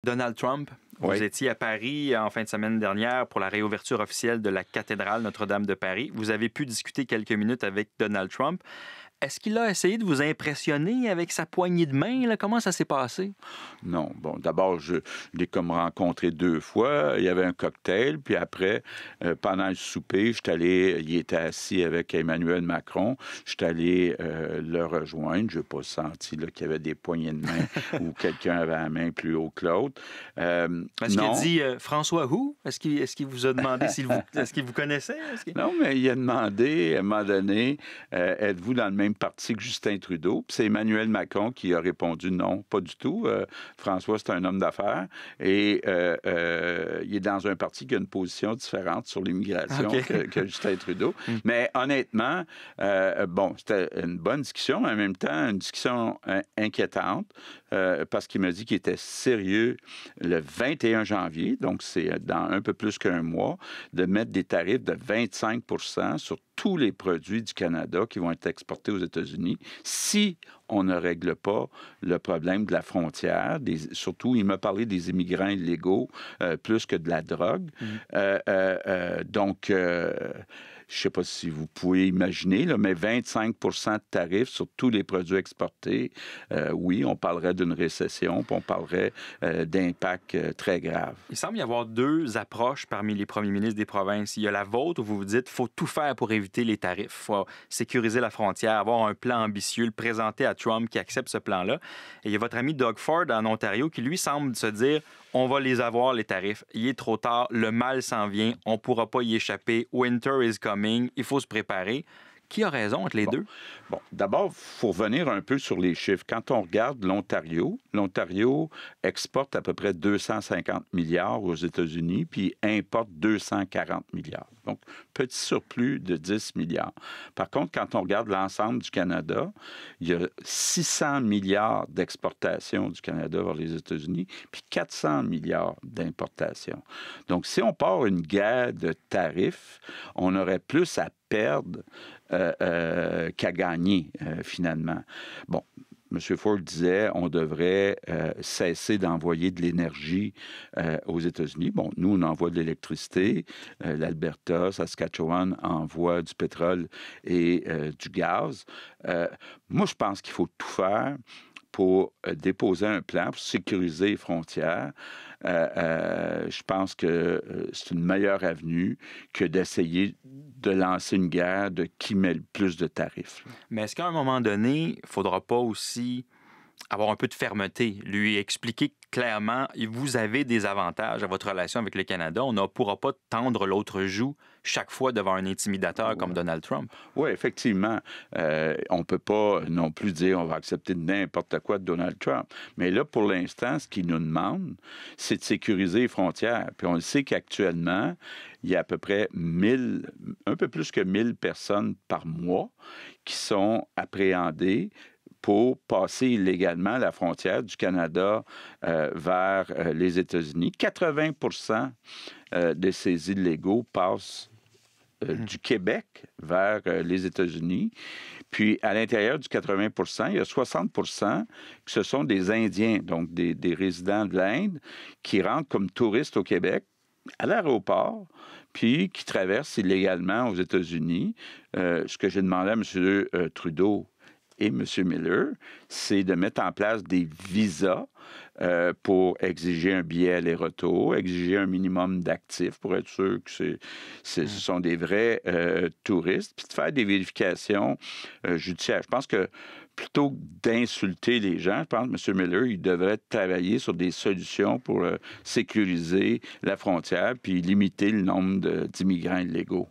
Donald Trump, vous étiez à Paris en fin de semaine dernière pour la réouverture officielle de la cathédrale Notre-Dame de Paris. Vous avez pu discuter quelques minutes avec Donald Trump. Est-ce qu'il a essayé de vous impressionner avec sa poignée de main? Là? Comment ça s'est passé? Non. Bon, d'abord, je l'ai comme rencontré 2 fois. Il y avait un cocktail, puis après, pendant le souper, il était assis avec Emmanuel Macron. Je suis allé le rejoindre. Je n'ai pas senti qu'il y avait des poignées de main ou quelqu'un avait la main plus haut que l'autre. Est-ce qu'il a dit François Who? Est-ce qu'il vous a demandé est-ce qu'il vous connaissait? Non, mais il a demandé, à un moment donné, êtes-vous dans le même parti que Justin Trudeau? Puis c'est Emmanuel Macron qui a répondu non, pas du tout. François, c'est un homme d'affaires et il est dans un parti qui a une position différente sur l'immigration que Justin Trudeau. Mais honnêtement, c'était une bonne discussion, mais en même temps, une discussion inquiétante parce qu'il m'a dit qu'il était sérieux le 21 janvier, donc c'est dans un peu plus qu'un mois, de mettre des tarifs de 25 % sur tous les produits du Canada qui vont être exportés aux États-Unis si on ne règle pas le problème de la frontière. Surtout, il m'a parlé des immigrants illégaux plus que de la drogue. Donc, je ne sais pas si vous pouvez imaginer, là, mais 25 % de tarifs sur tous les produits exportés, oui, on parlerait d'une récession, puis on parlerait d'impact très grave. Il semble y avoir 2 approches parmi les premiers ministres des provinces. Il y a la vôtre où vous vous dites qu'il faut tout faire pour éviter les tarifs. Il faut sécuriser la frontière, avoir un plan ambitieux, le présenter à Trump qui accepte ce plan-là. Et il y a votre ami Doug Ford en Ontario qui, lui, semble se dire on va les avoir, les tarifs. Il est trop tard, le mal s'en vient, on ne pourra pas y échapper. Winter is coming, il faut se préparer. Qui a raison entre les deux? Bon, d'abord, il faut revenir un peu sur les chiffres. Quand on regarde l'Ontario exporte à peu près 250 milliards aux États-Unis, puis importe 240 milliards. Donc, petit surplus de 10 milliards. Par contre, quand on regarde l'ensemble du Canada, il y a 600 milliards d'exportation du Canada vers les États-Unis, puis 400 milliards d'importation. Donc, si on part une guerre de tarifs, on aurait plus à perdre qu'à gagner, finalement. Bon, M. Ford disait on devrait cesser d'envoyer de l'énergie aux États-Unis. Bon, nous, on envoie de l'électricité. L'Alberta, Saskatchewan envoie du pétrole et du gaz. Moi, je pense qu'il faut tout faire pour déposer un plan pour sécuriser les frontières. Je pense que c'est une meilleure avenue que d'essayer de lancer une guerre de qui met le plus de tarifs. Mais est-ce qu'à un moment donné, il ne faudra pas aussi avoir un peu de fermeté, lui expliquer clairement, vous avez des avantages à votre relation avec le Canada. On ne pourra pas tendre l'autre joue chaque fois devant un intimidateur comme Donald Trump. Oui, effectivement. On ne peut pas non plus dire on va accepter n'importe quoi de Donald Trump. Mais là, pour l'instant, ce qu'il nous demande, c'est de sécuriser les frontières. Puis on le sait qu'actuellement, il y a à peu près un peu plus que 1000 personnes par mois qui sont appréhendées pour passer illégalement la frontière du Canada vers les États-Unis. 80 % de ces illégaux passent du Québec vers les États-Unis. Puis, à l'intérieur du 80 %, il y a 60 % que ce sont des Indiens, donc des résidents de l'Inde, qui rentrent comme touristes au Québec, à l'aéroport, puis qui traversent illégalement aux États-Unis. Ce que j'ai demandé à M. Trudeau et M. Miller, c'est de mettre en place des visas pour exiger un billet aller-retour, exiger un minimum d'actifs pour être sûr que ce sont des vrais touristes, puis de faire des vérifications judiciaires. Je pense que plutôt que d'insulter les gens, je pense que M. Miller, il devrait travailler sur des solutions pour sécuriser la frontière puis limiter le nombre d'immigrants illégaux.